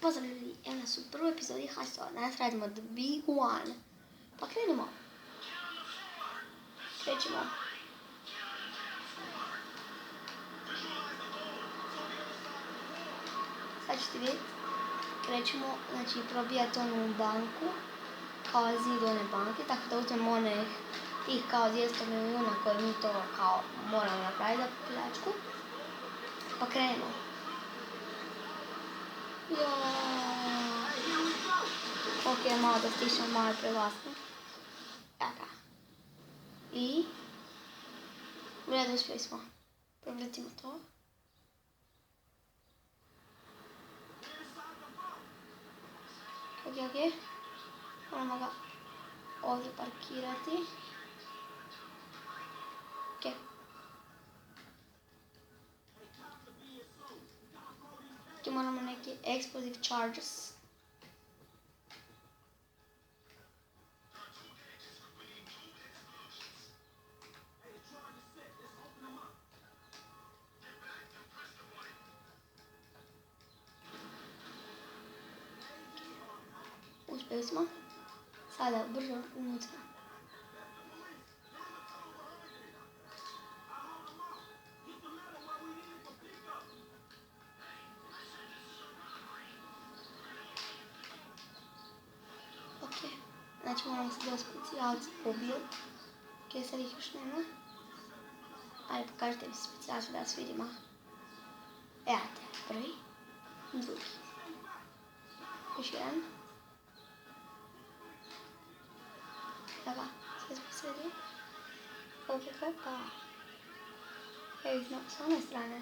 Pozdrav ljudi, evo nas u prvoj epizodi HSO, danas radimo The Big One. Pa krenimo. Krećemo. Sad ćete vidjeti. Krećemo, znači probijati onu banku, kao zid one banke, tako da uzmemo one tih kao 200 milijuna koje mi to kao moramo napraviti za pljačku. Pa krenemo. Ok, malo da stišam, malo je prevlasno. Jaka. I... u redu, uspjeli smo. Provratimo to. Ok. Moramo ga ovdje parkirati. Ok. Ok, moramo neki explosive charges. Uspjeli smo. Sada brzo unutra. Ok, znači moramo se do specijalca pobijeti. Ok, sad ih još nema. Ajde, pokažite mi specijalce da vas vidimo. Evo te, prvi, drugi. Još jedan. Evo, sve smo sredili. Opa. Evo ih s one strane.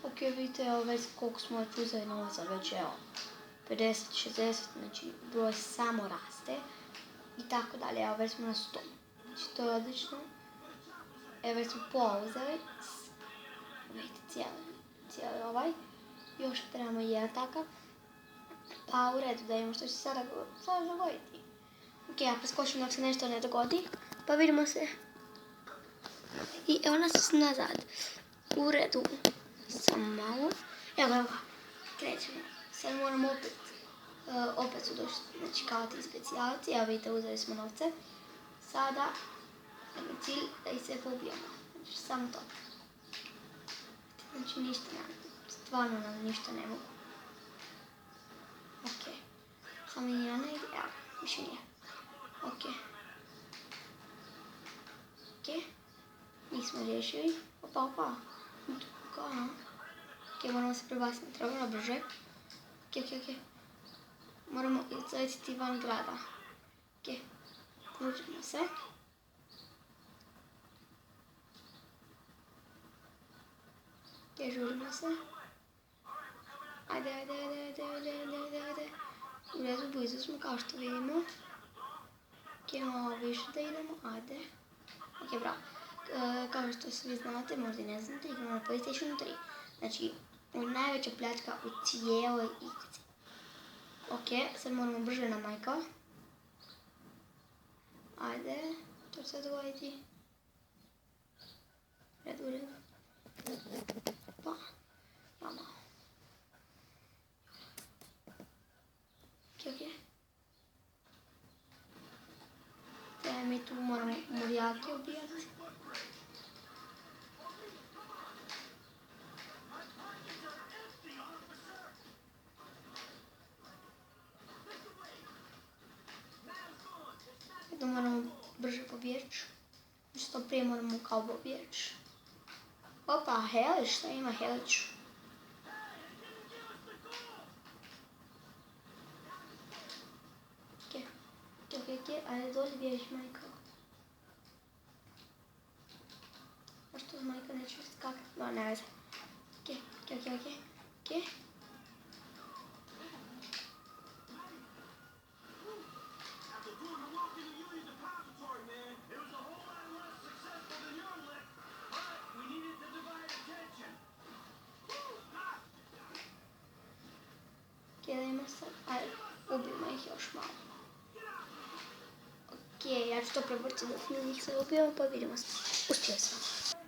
Ok, vidite evo već koliko smo već uzeli novaca, već evo 50, 60, znači broj samo raste i tako dalje, evo već smo na 100, znači to je odlično. Evo već smo pola uzeli, vidite cijeli ovaj, još trebamo jedan takav, pa u redu da imamo što će sada dogoditi. Ok, ja preskočim dok se nešto ne dogodi, pa vidimo se. I evo nas nazad, u redu. Samo malo. Evo ga, krećemo. Sad moramo opet su došli, znači kao ti specijalci. Evo vidite, uzeli smo novce. Sada je cilj da ih sve pobijamo. Znači samo to. Znači ništa stvarno nam ništa ne mogu. Ok. Samo jedan ne ide, evo, više nije. Ok. Njih smo riješili. Opa. Ok, moramo se prebaciti, trebamo brže. Ok. Moramo izletiti van grada. Ok, kružimo se. Ok, žurimo se. Ajde. U redu, blizu smo kao što vidimo. Ok, malo više da idemo, ajde. Ok, bravo. Kao što svi znate, možda i ne znate, igramo na PlayStation 3. Znači, najveća pljačka u cijeloj igrici. Ok, sad moramo brže na Majka. Ajde, to će se dogoditi. U redu. Pa, ja malo. Ok. Sada mi tu moramo Morijake ubijati. Moramo brže pobjeći. Što prije moramo kao pobjeći. Opa, Helić, šta ima Helić? Ok, ajde dolje bježi Majka. A što Majka neće skakati? No, ne veze. Ok. Dajmo sad, ajde, ubijemo ih još malo. Ok, ja ću to prevrti dok mi njih sve ubijemo, pa vidimo se. Uspio sam.